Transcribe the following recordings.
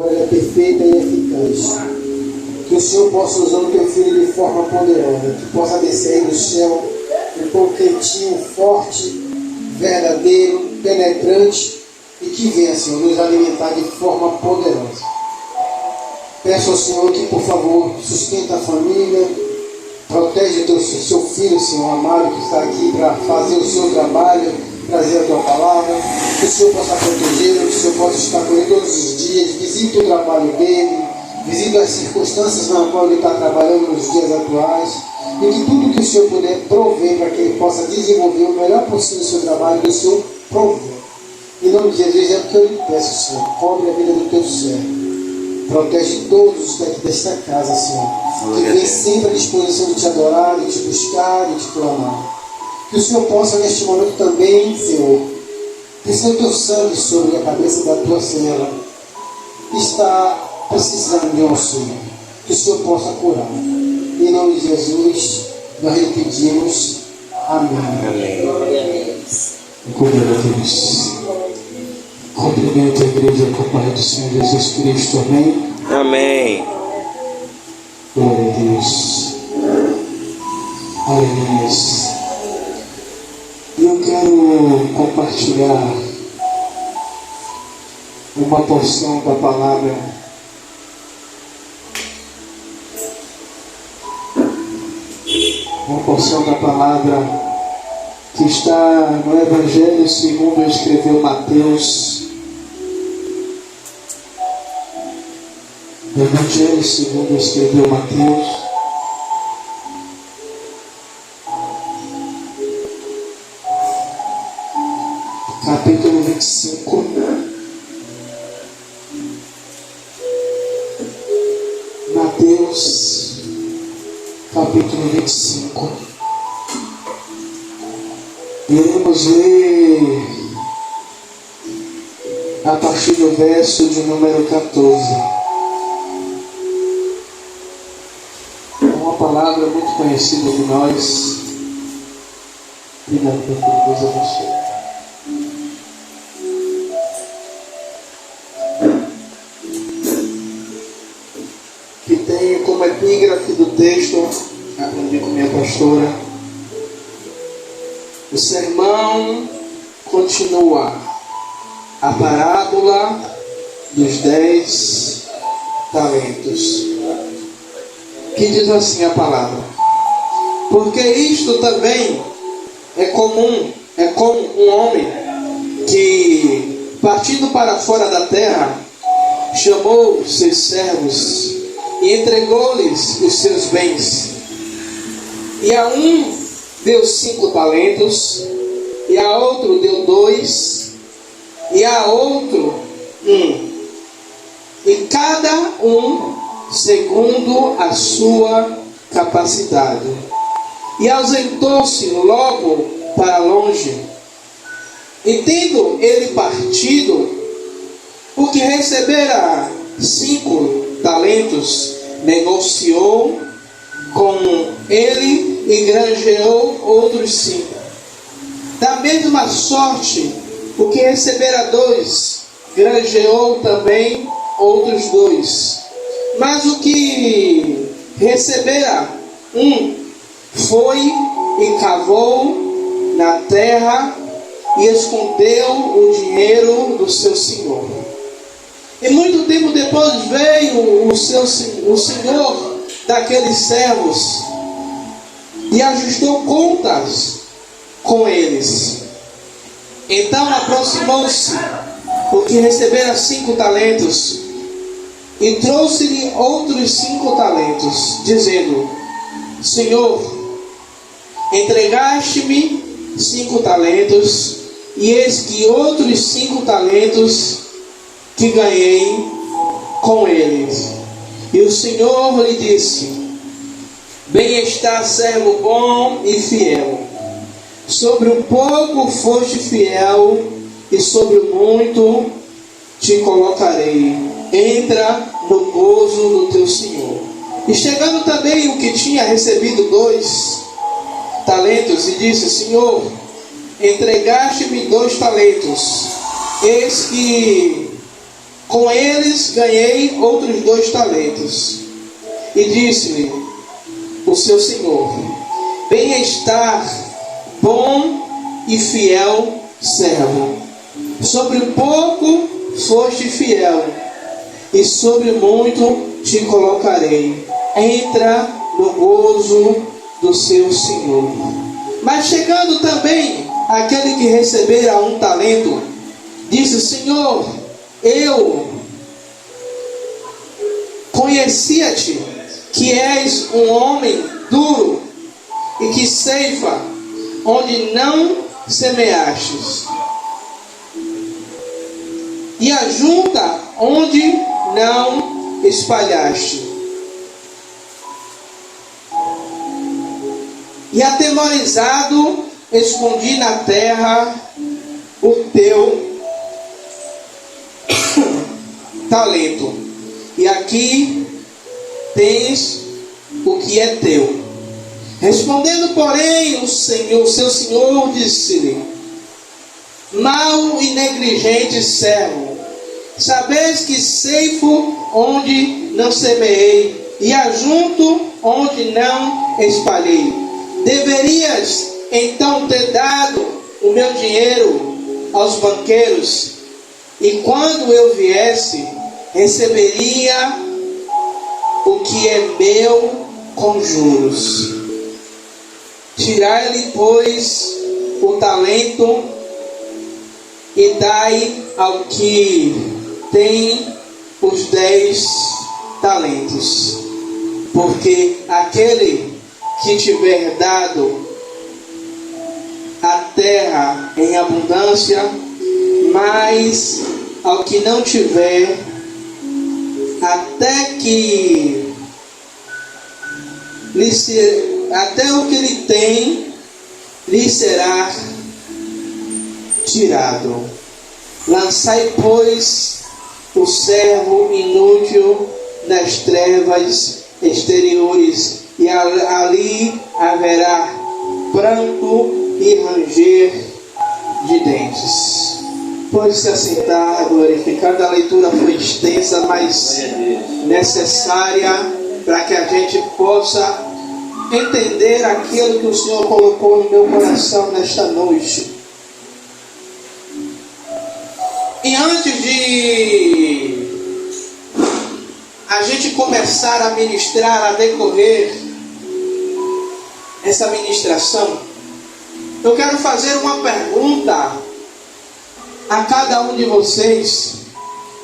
é perfeita e eficaz. Que o Senhor possa usar o teu filho de forma poderosa, que possa descer aí do céu um pão quentinho, forte, verdadeiro, penetrante, e que venha, Senhor, nos alimentar de forma poderosa. Peço ao Senhor que, por favor, sustenta a família, protege o seu filho, Senhor amado, que está aqui para fazer o seu trabalho, trazer a tua palavra, que o Senhor possa protegê-lo, que o Senhor possa estar com ele todos os dias, visite o trabalho dele, visite as circunstâncias na qual ele está trabalhando nos dias atuais, e que tudo que o Senhor puder prover para que ele possa desenvolver o melhor possível o seu trabalho, que o Senhor prover. Em nome de Jesus é o que eu lhe peço, Senhor, cobre a vida do teu servo. Protege todos daqui desta casa, Senhor, que vem sempre à disposição de te adorar, de te buscar, de te clamar. Que o Senhor possa neste momento também, Senhor, descer o teu sangue sobre a cabeça da tua serva, que está precisando de um auxílio. Que o Senhor possa curar. Em nome de Jesus, nós lhe pedimos. Amém. Glória a Deus. Cumprimento a igreja com o Pai do Senhor Jesus Cristo. Amém. Amém. Glória a Deus. Aleluia. E eu quero compartilhar uma porção da palavra que está no Evangelho segundo escreveu Mateus. Evangelho segundo escreveu Mateus, capítulo 25. Mateus, capítulo 25. Iremos ler a partir do verso de número 14. Uma palavra muito conhecida de nós. Obrigado por Deus abençoe. Que tem como epígrafe do texto, aprendi com minha pastora, o sermão continua a parábola dos 10 talentos. Que diz assim a palavra: porque isto também é como um homem que, partindo para fora da terra, chamou seus servos e entregou-lhes os seus bens. E a um deu 5 talentos, e a outro deu 2, e a outro 1, e cada um segundo a sua capacidade. E ausentou-se logo para longe. E tendo ele partido, o que recebera 5 talentos, negociou com ele e granjeou outros 5. Da mesma sorte, o que recebera 2, granjeou também outros 2. Mas o que recebera 1, foi e cavou na terra e escondeu o dinheiro do seu senhor. E muito tempo depois veio o senhor daqueles servos e ajustou contas com eles. Então aproximou-se o que recebera 5 talentos e trouxe-lhe outros 5 talentos, dizendo: Senhor, entregaste-me 5 talentos, e eis que outros 5 talentos que ganhei com eles. E o Senhor lhe disse: bem está, servo bom e fiel. Sobre o pouco foste fiel, e sobre o muito te colocarei. Entra no gozo do teu Senhor. E chegando também o que tinha recebido 2 talentos, e disse: Senhor, entregaste-me 2 talentos. Eis que Com eles ganhei outros 2 talentos. E disse-lhe o seu senhor: bem-estar, bom e fiel servo. Sobre pouco foste fiel, e sobre muito te colocarei. Entra no gozo do seu senhor. Mas chegando também aquele que recebera 1 talento, disse: Senhor, eu conhecia-te, que és um homem duro e que ceifa onde não semeastes, e ajunta onde não espalhaste. E atemorizado escondi na terra o teu talento, e aqui tens o que é teu. Respondendo, porém, o seu senhor disse-lhe: mau e negligente servo, sabeis que ceifo onde não semeei, e ajunto onde não espalhei. Deverias então ter dado o meu dinheiro aos banqueiros, e quando eu viesse, receberia o que é meu com juros. Tirai-lhe, pois, o talento e dai ao que tem os 10 talentos. Porque aquele que tiver dado a terra em abundância, mas ao que não tiver, até o que ele tem lhe será tirado. Lançai, pois, o servo inútil nas trevas exteriores, e ali haverá pranto e ranger de dentes. Pode se assentar, glorificado. A leitura foi extensa, mas necessária para que a gente possa entender aquilo que o Senhor colocou no meu coração nesta noite. E antes de a gente começar a ministrar, a decorrer essa ministração, eu quero fazer uma pergunta a cada um de vocês.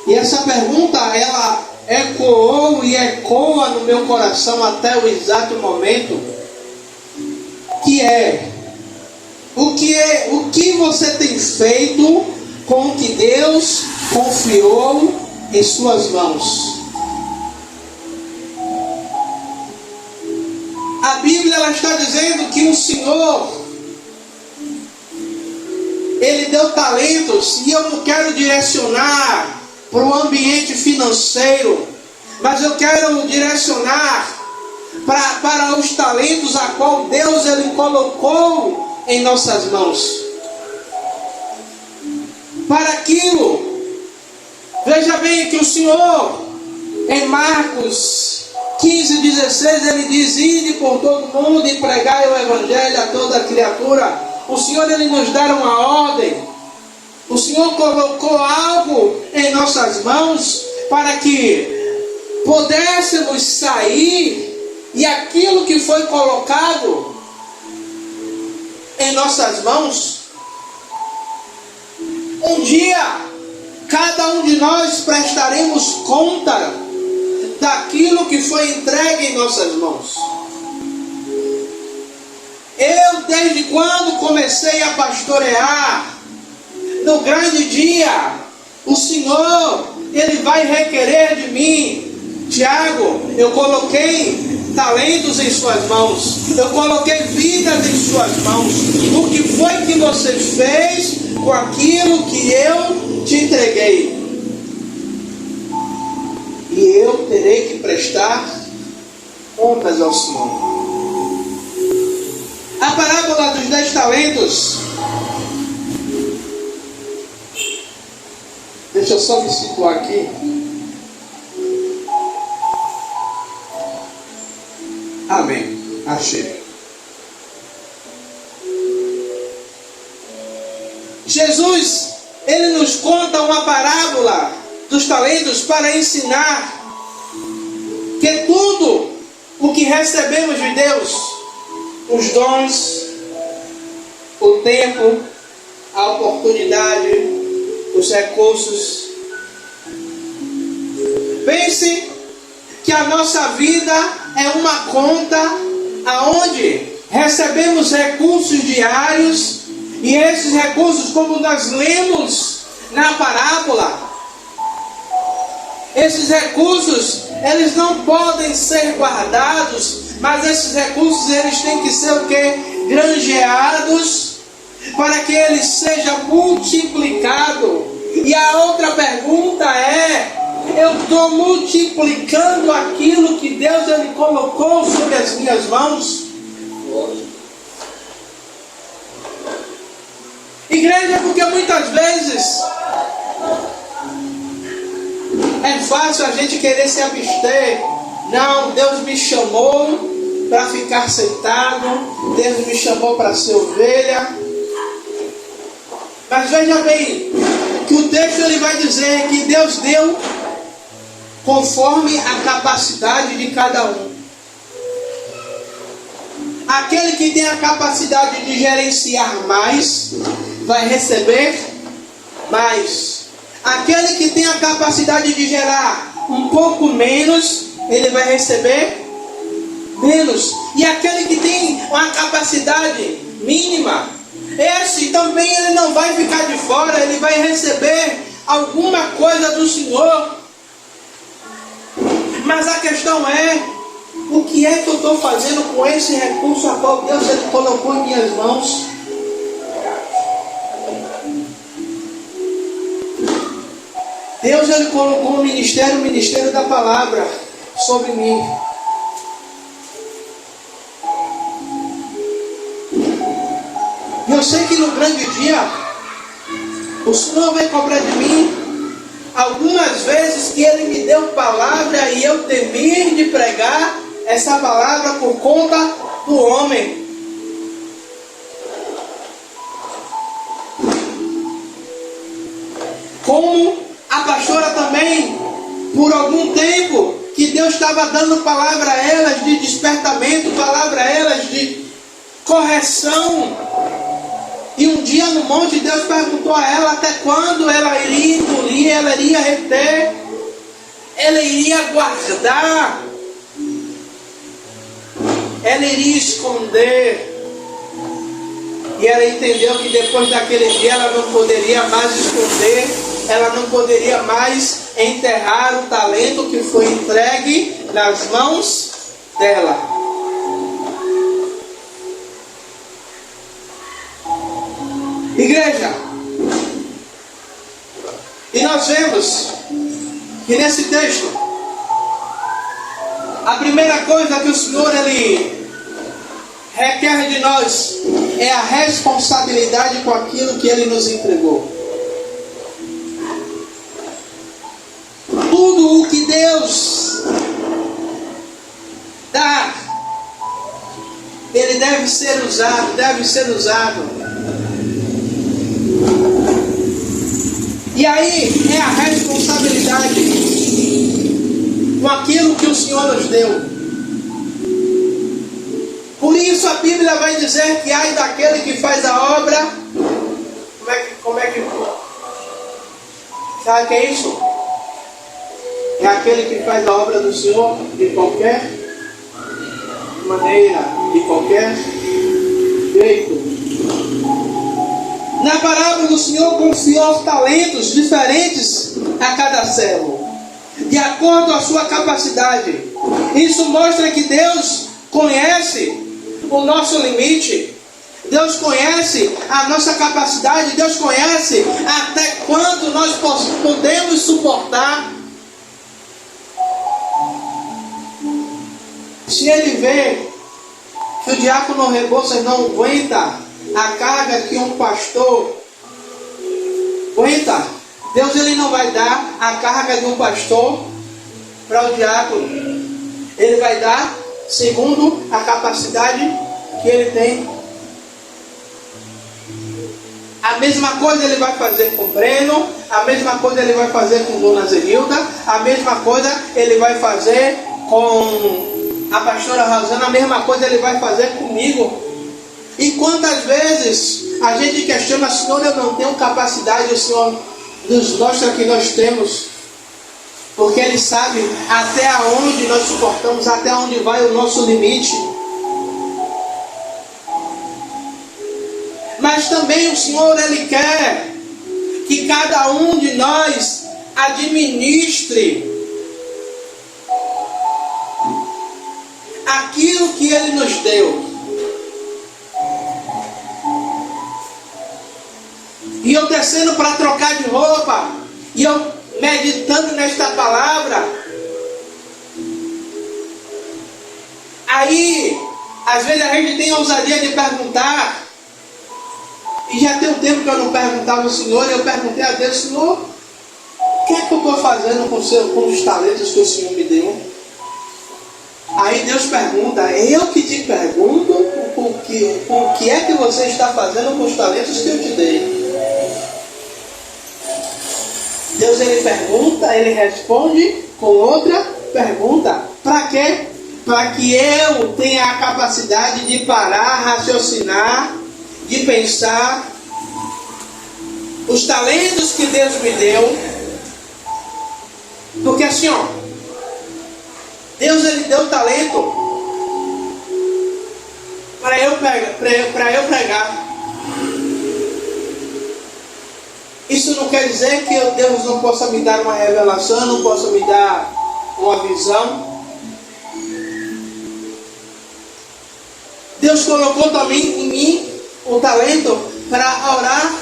E essa pergunta, ela ecoou e ecoa no meu coração até o exato momento, que é: o que você tem feito com o que Deus confiou em suas mãos? A Bíblia, ela está dizendo que o Senhor, Ele deu talentos, e eu não quero direcionar para o ambiente financeiro, mas eu quero direcionar para os talentos a qual Deus Ele colocou em nossas mãos. Para aquilo, veja bem que o Senhor, em Marcos 15:16, Ele diz: ide por todo mundo e pregai o Evangelho a toda criatura. O Senhor, Ele nos dá uma ordem. O Senhor colocou algo em nossas mãos para que pudéssemos sair, e aquilo que foi colocado em nossas mãos, um dia cada um de nós prestaremos conta daquilo que foi entregue em nossas mãos. Eu, desde quando comecei a pastorear, no grande dia, o Senhor, Ele vai requerer de mim: Tiago, eu coloquei talentos em suas mãos, eu coloquei vidas em suas mãos. O que foi que você fez com aquilo que eu te entreguei? E eu terei que prestar contas ao Senhor. A parábola dos 10 talentos, Deixa eu só me situar aqui. Amém. Achei. Jesus, ele nos conta uma parábola dos talentos para ensinar que tudo o que recebemos de Deus, os dons, o tempo, a oportunidade, os recursos, pense que a nossa vida é uma conta aonde recebemos recursos diários, e esses recursos, como nós lemos na parábola, esses recursos, eles não podem ser guardados, mas esses recursos, eles têm que ser o quê? Granjeados, para que ele seja multiplicado. E a outra pergunta é: eu estou multiplicando aquilo que Deus ele colocou sobre as minhas mãos? Igreja, porque muitas vezes é fácil a gente querer se abster. Não, Deus me chamou para ficar sentado, Deus me chamou para ser ovelha. Mas veja bem, que o texto ele vai dizer que Deus deu conforme a capacidade de cada um. Aquele que tem a capacidade de gerenciar mais, vai receber mais. Aquele que tem a capacidade de gerar um pouco menos, ele vai receber menos. E aquele que tem uma capacidade mínima, esse também ele não vai ficar de fora, ele vai receber alguma coisa do Senhor. Mas a questão é: o que é que eu estou fazendo com esse recurso a qual Deus ele colocou em minhas mãos? Deus ele colocou o ministério da palavra sobre mim. E eu sei que no grande dia o Senhor vai cobrar de mim algumas vezes que Ele me deu palavra e eu temi de pregar essa palavra por conta do homem. Como a pastora também, por algum tempo, que Deus estava dando palavra a elas de despertamento, palavra a elas de correção. E um dia no monte, Deus perguntou a ela até quando ela iria engolir, ela iria reter, ela iria guardar, ela iria esconder. E ela entendeu que depois daquele dia ela não poderia mais esconder, ela não poderia mais enterrar o talento que foi entregue nas mãos dela. Igreja, e nós vemos que nesse texto, a primeira coisa que o Senhor ele requer de nós é a responsabilidade com aquilo que Ele nos entregou. Tudo o que Deus dá, ele deve ser usado. E aí é a responsabilidade com aquilo que o Senhor nos deu. Por isso a Bíblia vai dizer que ai daquele que faz a obra. Como é que sabe o que é isso? É aquele que faz a obra do Senhor de qualquer maneira, de qualquer jeito. Na parábola, o Senhor confiou talentos diferentes a cada servo, de acordo com a sua capacidade. Isso mostra que Deus conhece o nosso limite, Deus conhece a nossa capacidade, Deus conhece até quanto nós podemos suportar. Se Ele vê que o diácono Rebouças não aguenta a carga que um pastor aguenta, Deus ele não vai dar a carga de um pastor para o diácono. Ele vai dar segundo a capacidade que ele tem. A mesma coisa ele vai fazer com o Breno, a mesma coisa ele vai fazer com Dona Zenilda, a mesma coisa ele vai fazer com a pastora Rosana, a mesma coisa ele vai fazer comigo. E quantas vezes a gente questiona, Senhor, eu não tenho capacidade, o Senhor nos mostra que nós temos. Porque Ele sabe até onde nós suportamos, até onde vai o nosso limite. Mas também o Senhor, Ele quer que cada um de nós administre aquilo que Ele nos deu. E eu descendo para trocar de roupa, e eu meditando nesta palavra, aí, às vezes a gente tem a ousadia de perguntar, e já tem um tempo que eu não perguntava ao Senhor, e eu perguntei a Deus, Senhor, o que é que eu estou fazendo com os talentos que o Senhor me deu? Aí Deus pergunta, eu que te pergunto, o que é que você está fazendo com os talentos que eu te dei? Deus ele pergunta, ele responde com outra pergunta. Para quê? Para que eu tenha a capacidade de parar, raciocinar, de pensar os talentos que Deus me deu. Porque assim, ó, Deus ele deu talento para eu pregar. Isso não quer dizer que Deus não possa me dar uma revelação, não possa me dar uma visão. Deus colocou também em mim o talento para orar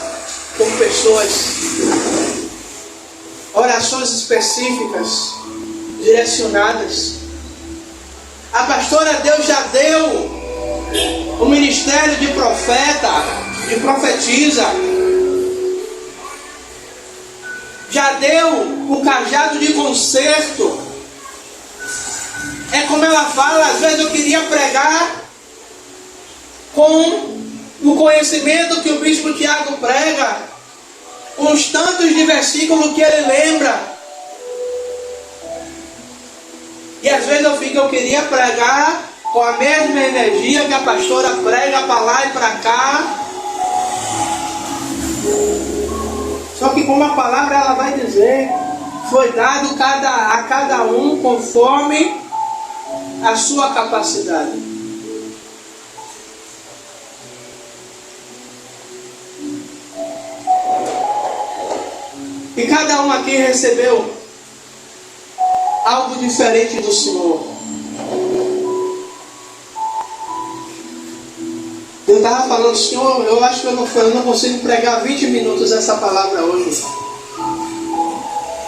com pessoas. Orações específicas, direcionadas. A pastora Deus já deu o ministério de profeta, de profetisa. Já deu o cajado de conserto. É como ela fala, às vezes eu queria pregar com o conhecimento que o bispo Tiago prega, com os tantos de versículos que ele lembra. E às vezes eu queria pregar com a mesma energia que a pastora prega para lá e para cá. Só que como a palavra ela vai dizer, foi dado a cada um conforme a sua capacidade. E cada um aqui recebeu algo diferente do Senhor. Eu estava falando, Senhor, eu acho que eu não consigo pregar 20 minutos essa palavra hoje.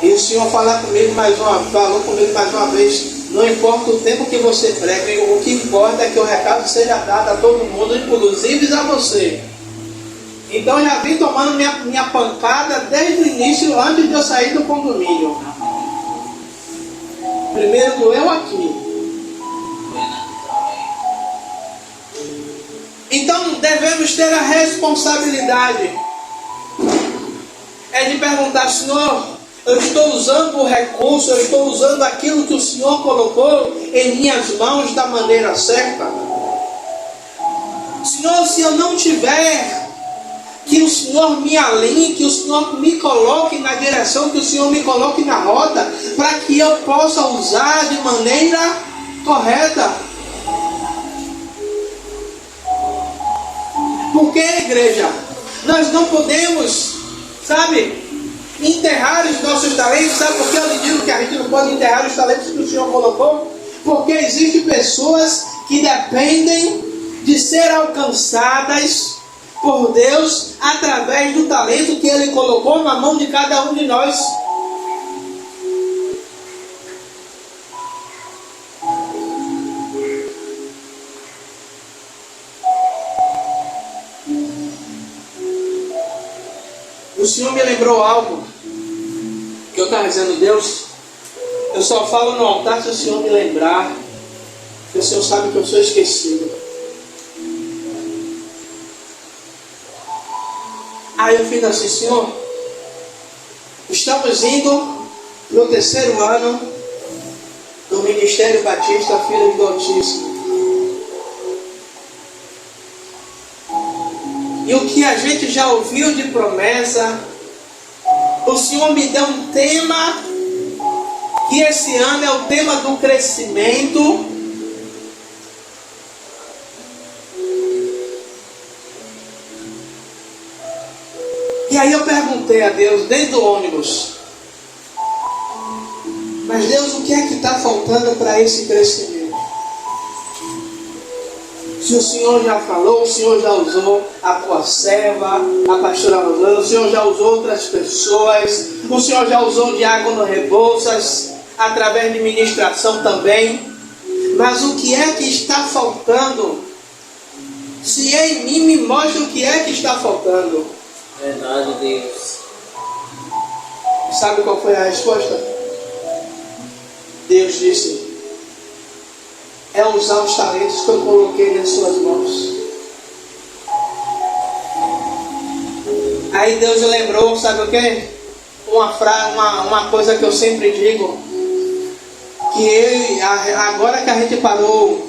E o Senhor falou comigo mais uma vez, não importa o tempo que você prega, o que importa é que o recado seja dado a todo mundo, inclusive a você. Então eu já vim tomando minha pancada desde o início, antes de eu sair do condomínio. Primeiro doeu aqui. Então devemos ter a responsabilidade de perguntar, Senhor, eu estou usando o recurso, eu estou usando aquilo que o Senhor colocou em minhas mãos da maneira certa? Senhor, se eu não tiver, que o Senhor me alinhe, que o Senhor me coloque na direção, que o Senhor me coloque na rota, para que eu possa usar de maneira correta. Porque, igreja, nós não podemos, enterrar os nossos talentos. Sabe por que eu lhe digo que a gente não pode enterrar os talentos que o Senhor colocou? Porque existem pessoas que dependem de ser alcançadas por Deus através do talento que Ele colocou na mão de cada um de nós. O Senhor me lembrou algo Eu estava dizendo, Deus, eu só falo no altar se o Senhor me lembrar, porque o Senhor sabe que eu sou esquecido. Aí eu fiz assim, Senhor, estamos indo no 3º ano do Ministério Batista Filhos do Altíssimo. E o que a gente já ouviu de promessa, o Senhor me deu um tema, que esse ano é o tema do crescimento. E aí eu perguntei a Deus, dentro do ônibus, mas Deus, o que é que está faltando para esse crescimento? Se o Senhor já falou, o Senhor já usou a tua serva, a pastora Rosana, o Senhor já usou outras pessoas, o Senhor já usou Diácono Rebouças, através de ministração também. Mas o que é que está faltando? Se é em mim, me mostra o que é que está faltando. Verdade, Deus. Sabe qual foi a resposta? Deus disse, é usar os talentos que eu coloquei nas suas mãos. Aí Deus lembrou, sabe o que? Uma coisa que eu sempre digo, que agora que a gente parou,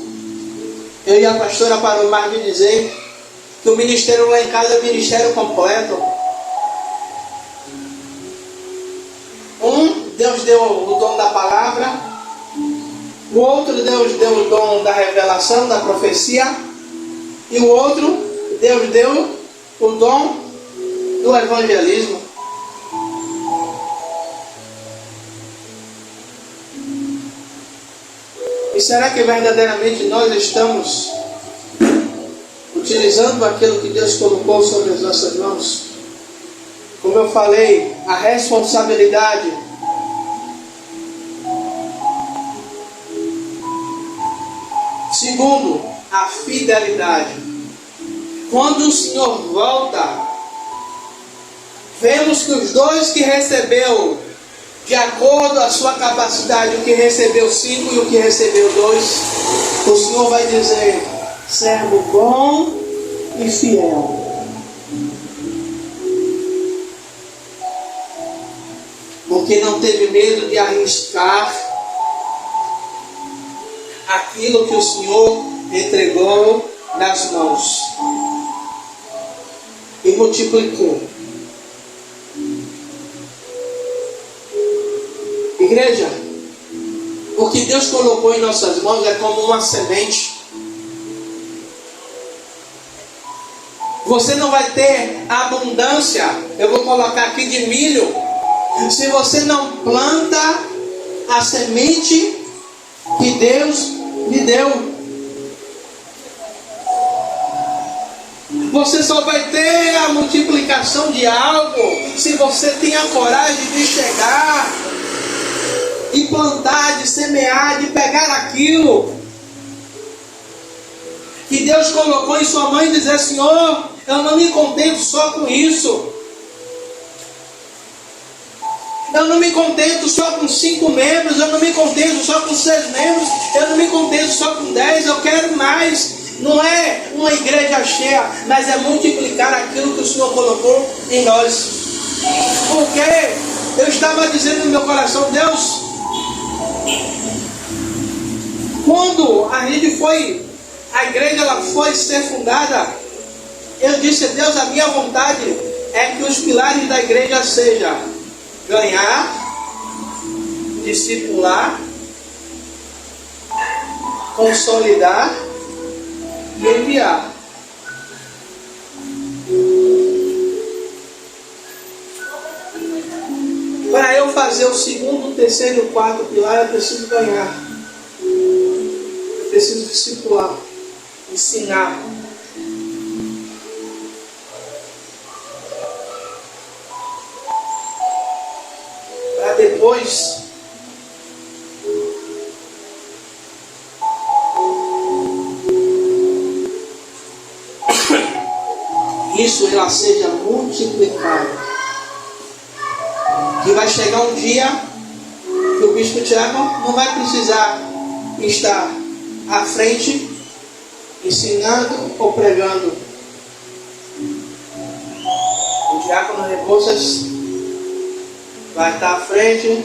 eu e a pastora parou mais de dizer, que o ministério lá em casa é ministério completo. Deus deu o dom da palavra, o outro Deus deu o dom da revelação, da profecia, e o outro Deus deu o dom do evangelismo. E será que verdadeiramente nós estamos utilizando aquilo que Deus colocou sobre as nossas mãos? Como eu falei, a responsabilidade. Segundo, a fidelidade. Quando o Senhor volta, vemos que os dois que recebeu, de acordo com a sua capacidade, o que recebeu 5 e o que recebeu 2, o Senhor vai dizer, servo bom e fiel. Porque não teve medo de arriscar aquilo que o Senhor entregou nas mãos e multiplicou. Igreja, o que Deus colocou em nossas mãos é como uma semente. Você não vai ter abundância, eu vou colocar aqui, de milho, se você não planta a semente que Deus lhe deu. Você só vai ter a multiplicação de algo se você tem a coragem de chegar e plantar, de semear, de pegar aquilo que Deus colocou em sua mão e dizer, Senhor, eu não me contento só com isso. Eu não me contento só com 5 membros, eu não me contento só com 6 membros, eu não me contento só com 10, eu quero mais. Não é uma igreja cheia, mas é multiplicar aquilo que o Senhor colocou em nós. Porque eu estava dizendo no meu coração, Deus, quando a igreja ela foi ser fundada, eu disse, Deus, a minha vontade é que os pilares da igreja sejam ganhar, discipular, consolidar e enviar. Para eu fazer o 2º, 3º e o 4º pilar, eu preciso ganhar. Eu preciso discipular, ensinar. Para depois isso ela seja multiplicada. que vai chegar um dia que o bispo Tiago não vai precisar estar à frente, ensinando ou pregando. O diácono Rebouças vai estar à frente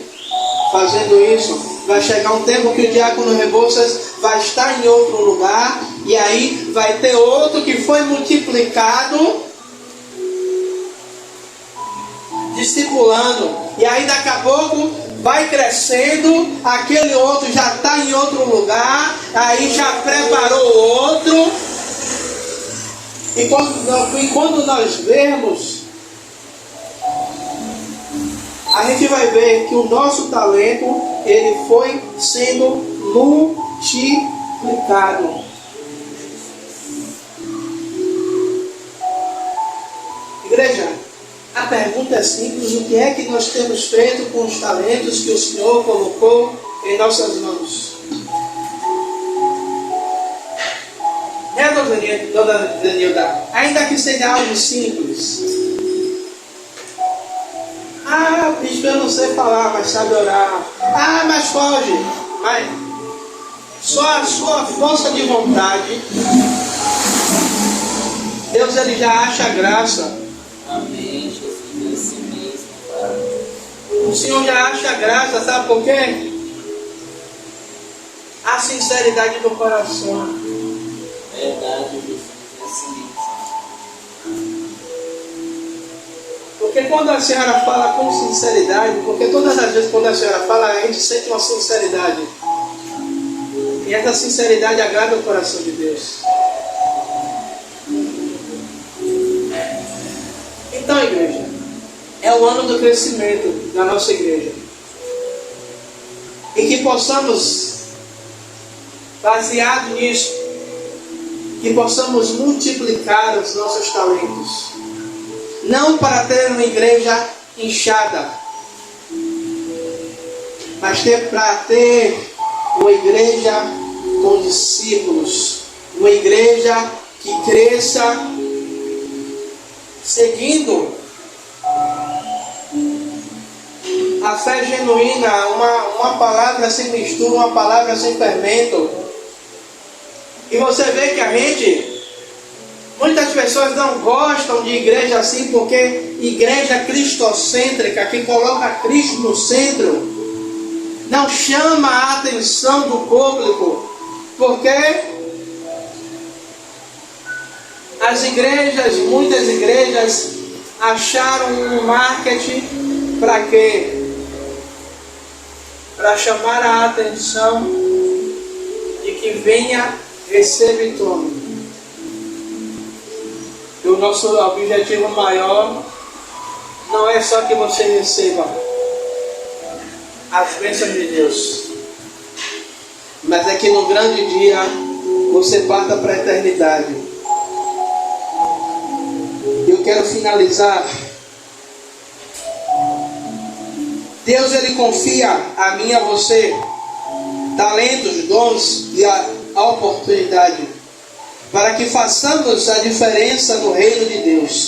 fazendo isso. Vai chegar um tempo que o diácono Rebouças vai estar em outro lugar, e aí vai ter outro que foi multiplicado, discipulando, e aí daqui a pouco vai crescendo, aquele outro já está em outro lugar, aí já preparou outro, e quando nós vermos, a gente vai ver que o nosso talento, ele foi sendo multiplicado. Igreja, a pergunta é simples: o que é que nós temos feito com os talentos que o Senhor colocou em nossas mãos? Dona Danilda, ainda que seja algo simples. Ah, bispo, eu não sei falar, mas sabe orar. Ah, mas foge. Mas só a sua força de vontade, Deus ele já acha graça. Amém, Jesus, assim mesmo, Pai. O Senhor já acha graça, sabe por quê? A sinceridade do coração. Verdade, Jesus, assim mesmo. Porque quando a senhora fala com sinceridade, porque todas as vezes quando a senhora fala, a gente sente uma sinceridade. E essa sinceridade agrada o coração de Deus. Então, igreja, é o ano do crescimento da nossa igreja. E que possamos, baseado nisso, que possamos multiplicar os nossos talentos. Não para ter uma igreja inchada, mas para ter uma igreja com discípulos, uma igreja que cresça seguindo a fé genuína, uma palavra sem mistura, uma palavra sem fermento. E você vê que muitas pessoas não gostam de igreja assim, porque igreja cristocêntrica, que coloca Cristo no centro, não chama a atenção do público, porque muitas igrejas acharam um marketing para quê? Para chamar a atenção de que venha, receba e tome. E o nosso objetivo maior não é só que você receba as bênçãos de Deus, mas é que no grande dia você parta para a eternidade. Eu quero finalizar. Deus ele confia a mim e a você talentos, dons e a oportunidade para que façamos a diferença no reino de Deus.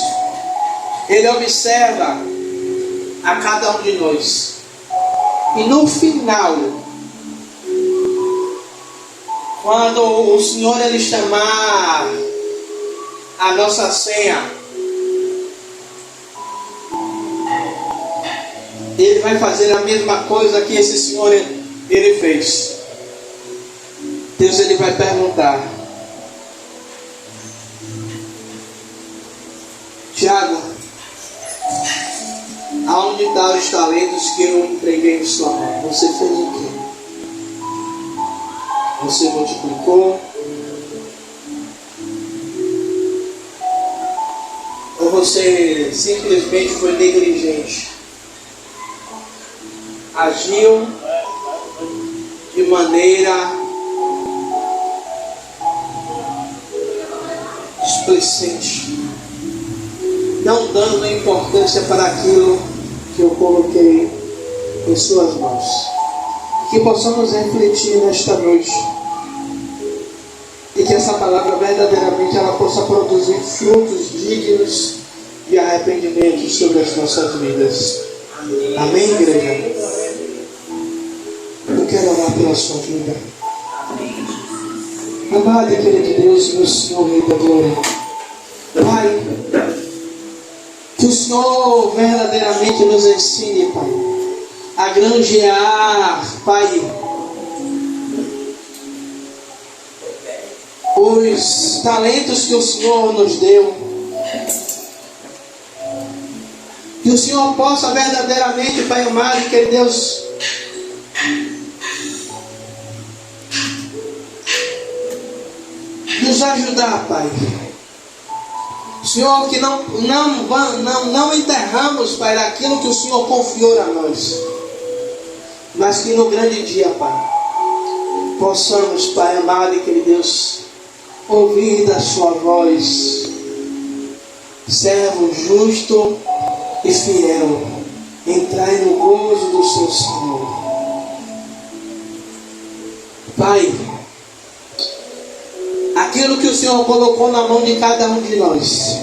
Ele observa a cada um de nós. E no final, quando o Senhor ele chamar a nossa senha, Ele vai fazer a mesma coisa que esse Senhor ele fez. Deus ele vai perguntar: Tiago, aonde estão os talentos que eu entreguei em sua mão? Você fez o quê? Você multiplicou? Ou você simplesmente foi negligente? Agiu de maneira displicente, não dando importância para aquilo que eu coloquei em suas mãos. Que possamos refletir nesta noite e que essa palavra verdadeiramente ela possa produzir frutos dignos de arrependimento sobre as nossas vidas. Amém, igreja? Eu quero orar pela sua vida. Amado e querido Deus, meu Senhor, Rei da Glória. Pai, que o Senhor verdadeiramente nos ensine, Pai, a granjear, Pai, os talentos que o Senhor nos deu. Que o Senhor possa verdadeiramente, Pai amado e querido Deus, nos ajudar, Pai. Senhor, que não enterramos, Pai, aquilo que o Senhor confiou a nós, mas que no grande dia, Pai, possamos, Pai amado e querido Deus, ouvir da sua voz, servo justo e fiel, entrai no gozo do seu Senhor. Pai, aquilo que o Senhor colocou na mão de cada um de nós,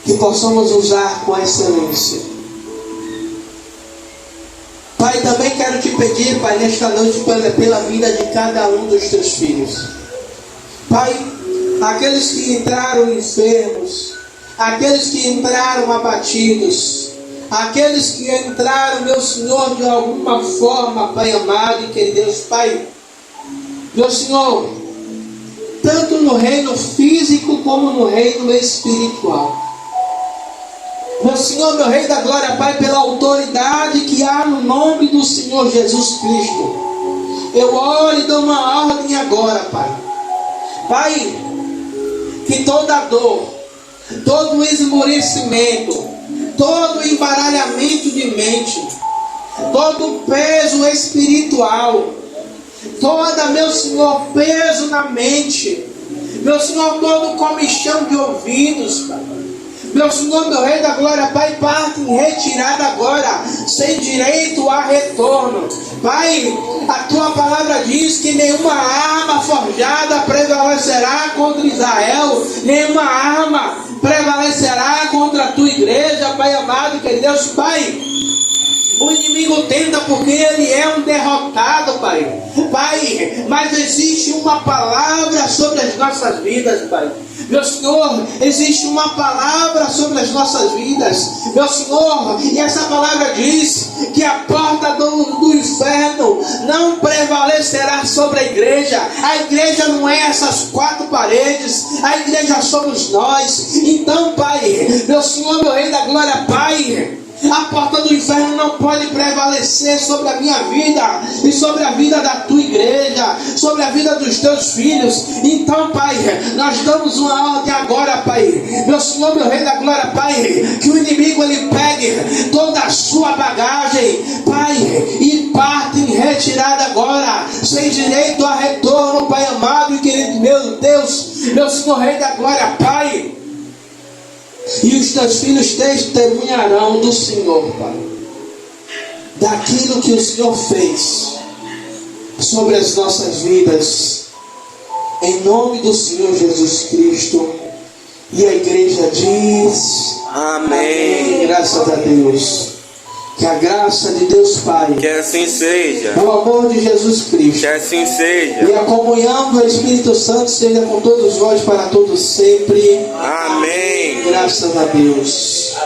que possamos usar com excelência. Pai, também quero te pedir, Pai, nesta noite, pela vida de cada um dos teus filhos. Pai, aqueles que entraram enfermos, aqueles que entraram abatidos, aqueles que entraram, meu Senhor, de alguma forma, Pai amado e querido Deus, Pai, meu Senhor, tanto no reino físico como no reino espiritual. Meu Senhor, meu Rei da Glória, Pai, pela autoridade que há no nome do Senhor Jesus Cristo, eu oro e dou uma ordem agora, Pai. Pai, que toda dor, todo esmorecimento, todo embaralhamento de mente, todo peso espiritual, toda, meu Senhor, peso na mente, meu Senhor, todo comichão de ouvidos, Pai, meu Senhor, meu Rei da Glória, Pai, parte em retirada agora, sem direito a retorno. Pai, a tua palavra diz que nenhuma arma forjada prevalecerá contra Israel, nenhuma arma prevalecerá contra a tua igreja, Pai amado, querido Deus, Pai. O inimigo tenta porque ele é um derrotado, Pai. Pai, mas existe uma palavra sobre as nossas vidas, Pai. Meu Senhor, existe uma palavra sobre as nossas vidas, meu Senhor, e essa palavra diz que a porta do inferno não prevalecerá sobre a igreja. A igreja não é essas quatro paredes, a igreja somos nós. Então, Pai, meu Senhor, meu Rei da Glória, Pai, a porta do inferno não pode prevalecer sobre a minha vida e sobre a vida da tua igreja, sobre a vida dos teus filhos. Então, Pai, nós damos uma ordem agora, Pai, meu Senhor, meu Rei da Glória, Pai, que o inimigo ele pegue toda a sua bagagem, Pai, e parte em retirada agora, sem direito a retorno, Pai amado e querido, meu Deus, meu Senhor, Rei da Glória, Pai. E os teus filhos testemunharão do Senhor, Pai, daquilo que o Senhor fez sobre as nossas vidas, em nome do Senhor Jesus Cristo. E a igreja diz amém. Graças a Deus. Que a graça de Deus Pai, que assim seja, o amor de Jesus Cristo, que assim seja, e a comunhão do Espírito Santo seja com todos nós para todos sempre. Amém. Graças a Deus.